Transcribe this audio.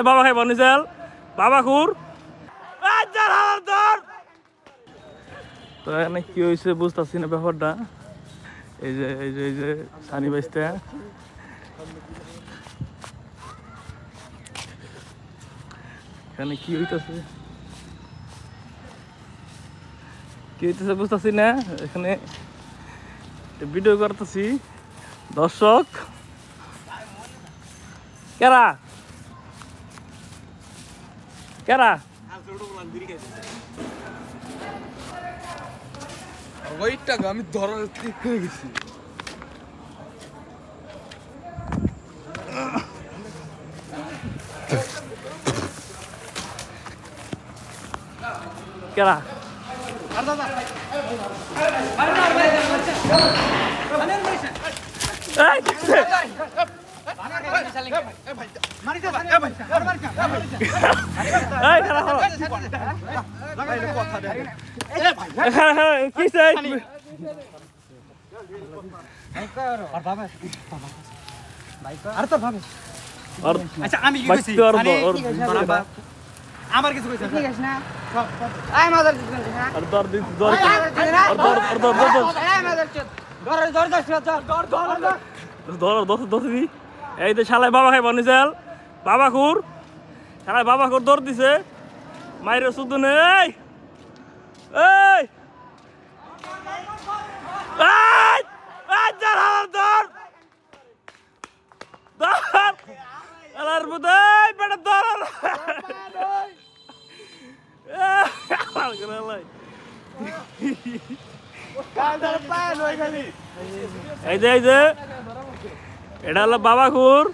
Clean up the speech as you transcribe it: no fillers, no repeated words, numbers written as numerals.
বাবা খাই বনিসাল বাবা খুর তো এখানে কি হয়েছে বুঝতেছি না ব্যাপারটা। এই যে সানি বাইসটা এখানে কি হইতেছে বুঝতেছি না। এখানে ভিডিও করতেছি, দর্শক কেরা কেরা ওইটাকে আমি ধরার ঠিক হয়ে গেছি। কেরা আমার কিছু কইছ ঠিক আছে না আই মাদার কিছু না আর দর দর দি এই তো শালায় বাবা খাই বনিসাল বাবা খুর শালায় বাবা খুর দৌড় দিছে মাইরে শুধু নেই এই এই যে এটা হলো বাবা খুর।